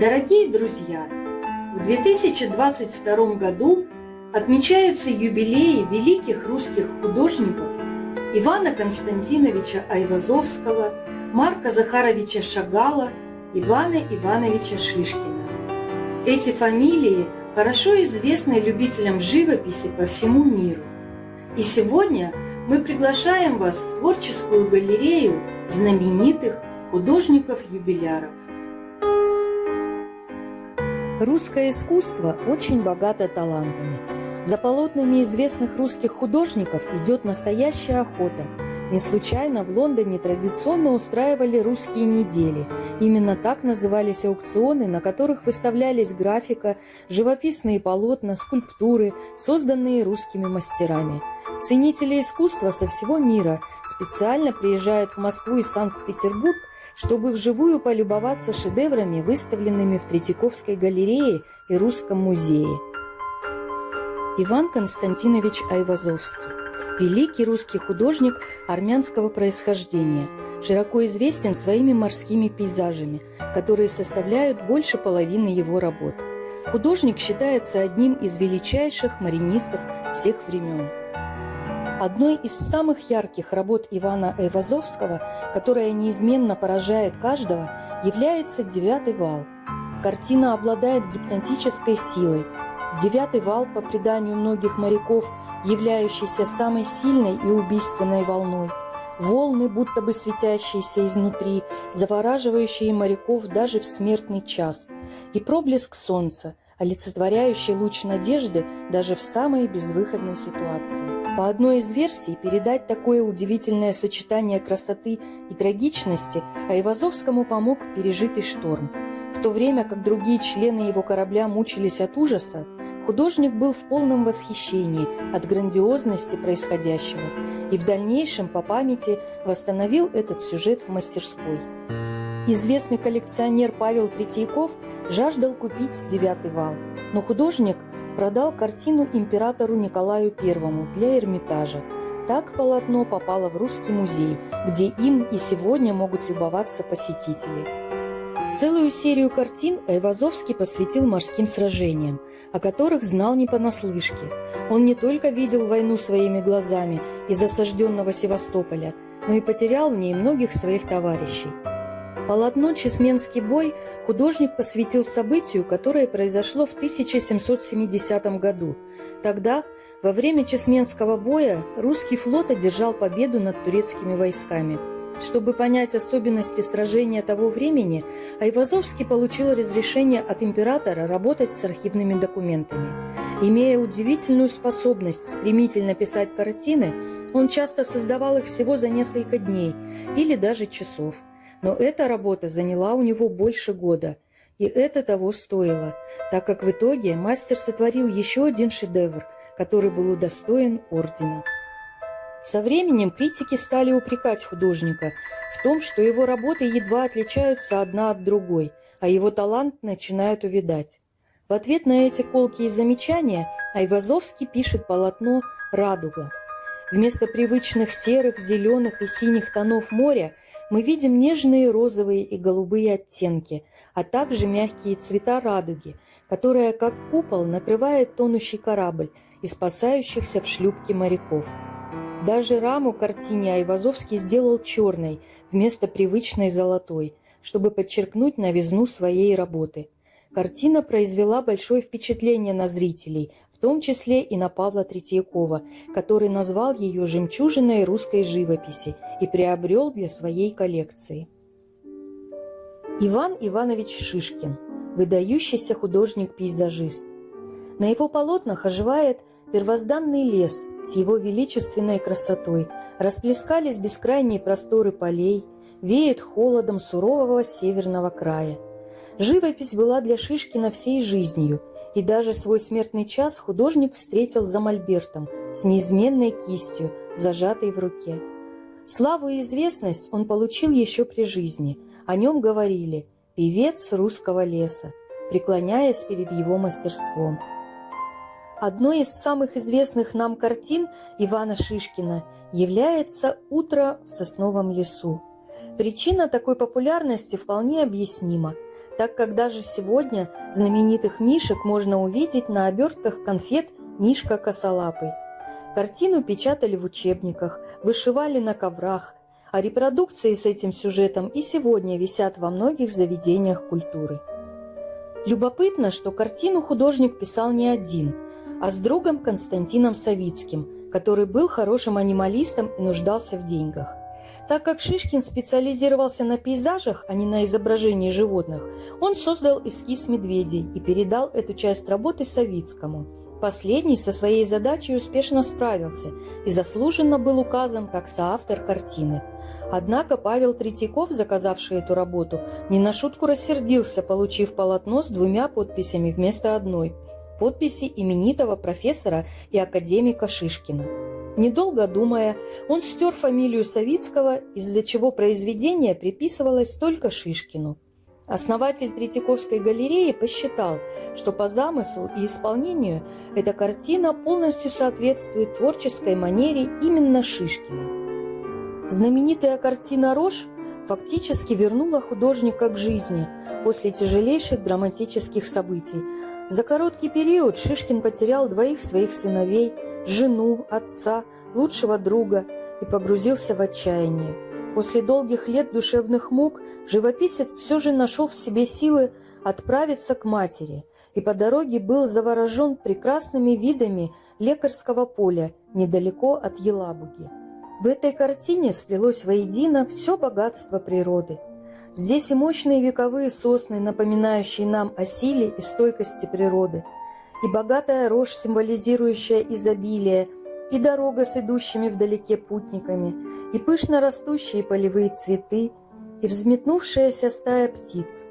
Дорогие друзья, в 2022 году отмечаются юбилеи великих русских художников Ивана Константиновича Айвазовского, Марка Захаровича Шагала, Ивана Ивановича Шишкина. Эти фамилии хорошо известны любителям живописи по всему миру. И сегодня мы приглашаем вас в творческую галерею знаменитых художников-юбиляров. Русское искусство очень богато талантами. За полотнами известных русских художников идет настоящая охота. Не случайно в Лондоне традиционно устраивали русские недели. Именно так назывались аукционы, на которых выставлялись графика, живописные полотна, скульптуры, созданные русскими мастерами. Ценители искусства со всего мира специально приезжают в Москву и Санкт-Петербург, чтобы вживую полюбоваться шедеврами, выставленными в Третьяковской галерее и Русском музее. Иван Константинович Айвазовский. Великий русский художник армянского происхождения, широко известен своими морскими пейзажами, которые составляют больше половины его работ. Художник считается одним из величайших маринистов всех времен. Одной из самых ярких работ Ивана Айвазовского, которая неизменно поражает каждого, является «Девятый вал». Картина обладает гипнотической силой. «Девятый вал», по преданию многих моряков, являющийся самой сильной и убийственной волной. Волны, будто бы светящиеся изнутри, завораживающие моряков даже в смертный час. И проблеск солнца, олицетворяющий луч надежды даже в самой безвыходной ситуации. По одной из версий, передать такое удивительное сочетание красоты и трагичности Айвазовскому помог пережитый шторм. В то время как другие члены его корабля мучились от ужаса, художник был в полном восхищении от грандиозности происходящего и в дальнейшем по памяти восстановил этот сюжет в мастерской. Известный коллекционер Павел Третьяков жаждал купить «Девятый вал», но художник продал картину императору Николаю I для Эрмитажа. Так полотно попало в Русский музей, где им и сегодня могут любоваться посетители. Целую серию картин Айвазовский посвятил морским сражениям, о которых знал не понаслышке. Он не только видел войну своими глазами из осажденного Севастополя, но и потерял в ней многих своих товарищей. Полотно «Чесменский бой» художник посвятил событию, которое произошло в 1770 году. Тогда, во время Чесменского боя, русский флот одержал победу над турецкими войсками. Чтобы понять особенности сражения того времени, Айвазовский получил разрешение от императора работать с архивными документами. Имея удивительную способность стремительно писать картины, он часто создавал их всего за несколько дней или даже часов. Но эта работа заняла у него больше года, и это того стоило, так как в итоге мастер сотворил еще один шедевр, который был удостоен ордена. Со временем критики стали упрекать художника в том, что его работы едва отличаются одна от другой, а его талант начинает увядать. В ответ на эти колкие замечания Айвазовский пишет полотно «Радуга». Вместо привычных серых, зеленых и синих тонов моря мы видим нежные розовые и голубые оттенки, а также мягкие цвета радуги, которая как купол накрывает тонущий корабль и спасающихся в шлюпке моряков. Даже раму картине Айвазовский сделал черной вместо привычной золотой, чтобы подчеркнуть новизну своей работы. Картина произвела большое впечатление на зрителей, в том числе и на Павла Третьякова, который назвал ее «жемчужиной русской живописи» и приобрел для своей коллекции. Иван Иванович Шишкин – выдающийся художник-пейзажист. На его полотнах оживает первозданный лес с его величественной красотой, расплескались бескрайние просторы полей, веет холодом сурового северного края. Живопись была для Шишкина всей жизнью, и даже свой смертный час художник встретил за мольбертом с неизменной кистью, зажатой в руке. Славу и известность он получил еще при жизни. О нем говорили «певец русского леса», преклоняясь перед его мастерством. Одной из самых известных нам картин Ивана Шишкина является «Утро в сосновом лесу». Причина такой популярности вполне объяснима. так как даже сегодня знаменитых мишек можно увидеть на обертках конфет «Мишка косолапый». Картину печатали в учебниках, вышивали на коврах, а репродукции с этим сюжетом и сегодня висят во многих заведениях культуры. Любопытно, что картину художник писал не один, а с другом Константином Савицким, который был хорошим анималистом и нуждался в деньгах. Так как Шишкин специализировался на пейзажах, а не на изображении животных, он создал эскиз медведей и передал эту часть работы Савицкому. Последний со своей задачей успешно справился и заслуженно был указан как соавтор картины. Однако Павел Третьяков, заказавший эту работу, не на шутку рассердился, получив полотно с 2 подписями вместо одной – подписи именитого профессора и академика Шишкина. Недолго думая, он стер фамилию Савицкого, из-за чего произведение приписывалось только Шишкину. Основатель Третьяковской галереи посчитал, что по замыслу и исполнению эта картина полностью соответствует творческой манере именно Шишкина. Знаменитая картина «Рожь» фактически вернула художника к жизни после тяжелейших драматических событий. За короткий период Шишкин потерял 2 своих сыновей, жену, отца, лучшего друга и погрузился в отчаяние. После долгих лет душевных мук живописец все же нашел в себе силы отправиться к матери и по дороге был заворожен прекрасными видами лекарского поля недалеко от Елабуги. В этой картине сплелось воедино все богатство природы. Здесь и мощные вековые сосны, напоминающие нам о силе и стойкости природы, и богатая рожь, символизирующая изобилие, и дорога с идущими вдалеке путниками, и пышно растущие полевые цветы, и взметнувшаяся стая птиц.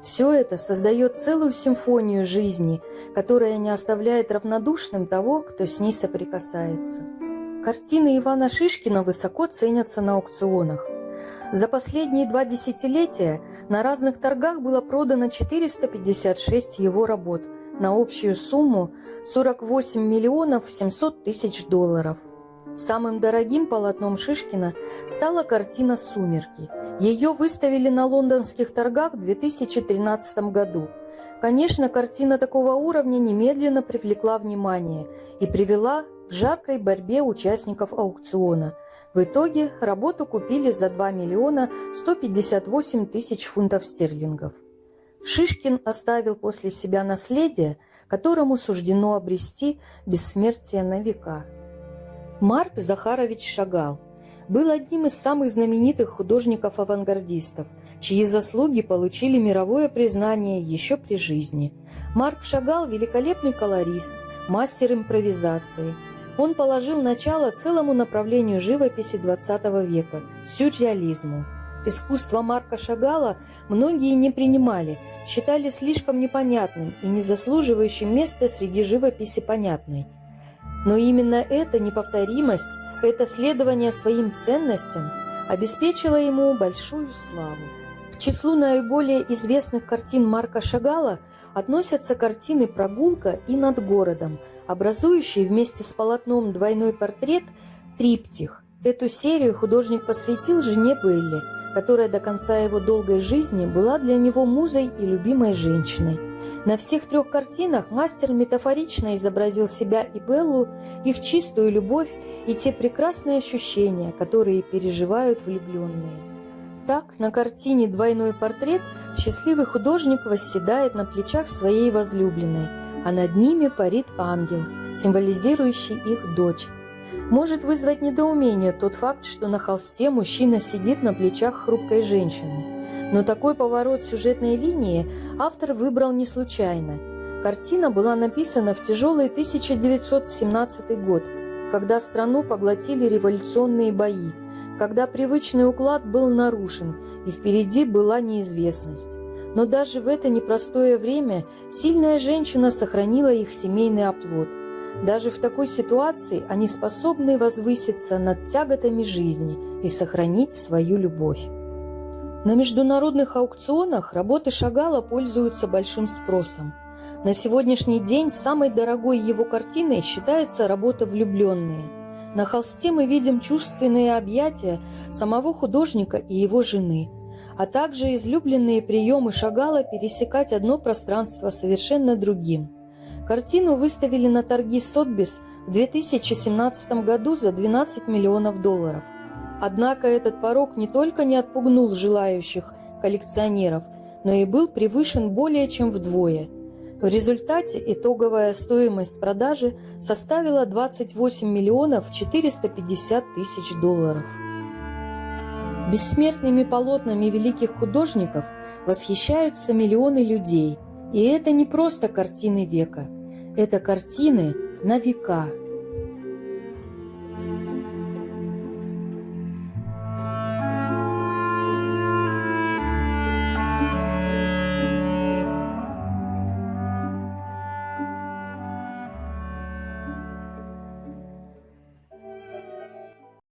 Все это создает целую симфонию жизни, которая не оставляет равнодушным того, кто с ней соприкасается. Картины Ивана Шишкина высоко ценятся на аукционах. За последние 2 десятилетия на разных торгах было продано 456 его работ на общую сумму 48 миллионов 700 тысяч долларов. Самым дорогим полотном Шишкина стала картина «Сумерки». Ее выставили на лондонских торгах в 2013 году. Конечно, картина такого уровня немедленно привлекла внимание и привела к жаркой борьбе участников аукциона. В итоге работу купили за 2 миллиона 158 тысяч фунтов стерлингов. Шишкин оставил после себя наследие, которому суждено обрести бессмертие на века. Марк Захарович Шагал был одним из самых знаменитых художников-авангардистов, чьи заслуги получили мировое признание еще при жизни. Марк Шагал – великолепный колорист, мастер импровизации. Он положил начало целому направлению живописи XX века – сюрреализму. Искусство Марка Шагала многие не принимали, считали слишком непонятным и не заслуживающим места среди живописи понятной. Но именно эта неповторимость, это следование своим ценностям обеспечило ему большую славу. К числу наиболее известных картин Марка Шагала относятся картины «Прогулка» и «Над городом», образующие вместе с полотном «Двойной портрет» триптих. Эту серию художник посвятил жене Белли, которая до конца его долгой жизни была для него музой и любимой женщиной. На всех 3 картинах мастер метафорично изобразил себя и Беллу, их чистую любовь и те прекрасные ощущения, которые переживают влюбленные. Так, на картине «Двойной портрет» счастливый художник восседает на плечах своей возлюбленной, а над ними парит ангел, символизирующий их дочь. Может вызвать недоумение тот факт, что на холсте мужчина сидит на плечах хрупкой женщины. Но такой поворот сюжетной линии автор выбрал не случайно. Картина была написана в тяжелый 1917 год, когда страну поглотили революционные бои, когда привычный уклад был нарушен и впереди была неизвестность. Но даже в это непростое время сильная женщина сохранила их семейный оплот. Даже в такой ситуации они способны возвыситься над тяготами жизни и сохранить свою любовь. На международных аукционах работы Шагала пользуются большим спросом. На сегодняшний день самой дорогой его картиной считается работа «Влюбленные». На холсте мы видим чувственные объятия самого художника и его жены. а также излюбленные приемы Шагала пересекать одно пространство совершенно другим. Картину выставили на торги Сотбис в 2017 году за $12 миллионов. Однако этот порог не только не отпугнул желающих коллекционеров, но и был превышен более чем вдвое. В результате итоговая стоимость продажи составила $28 450 000. Бессмертными полотнами великих художников восхищаются миллионы людей. И это не просто картины века, это картины на века.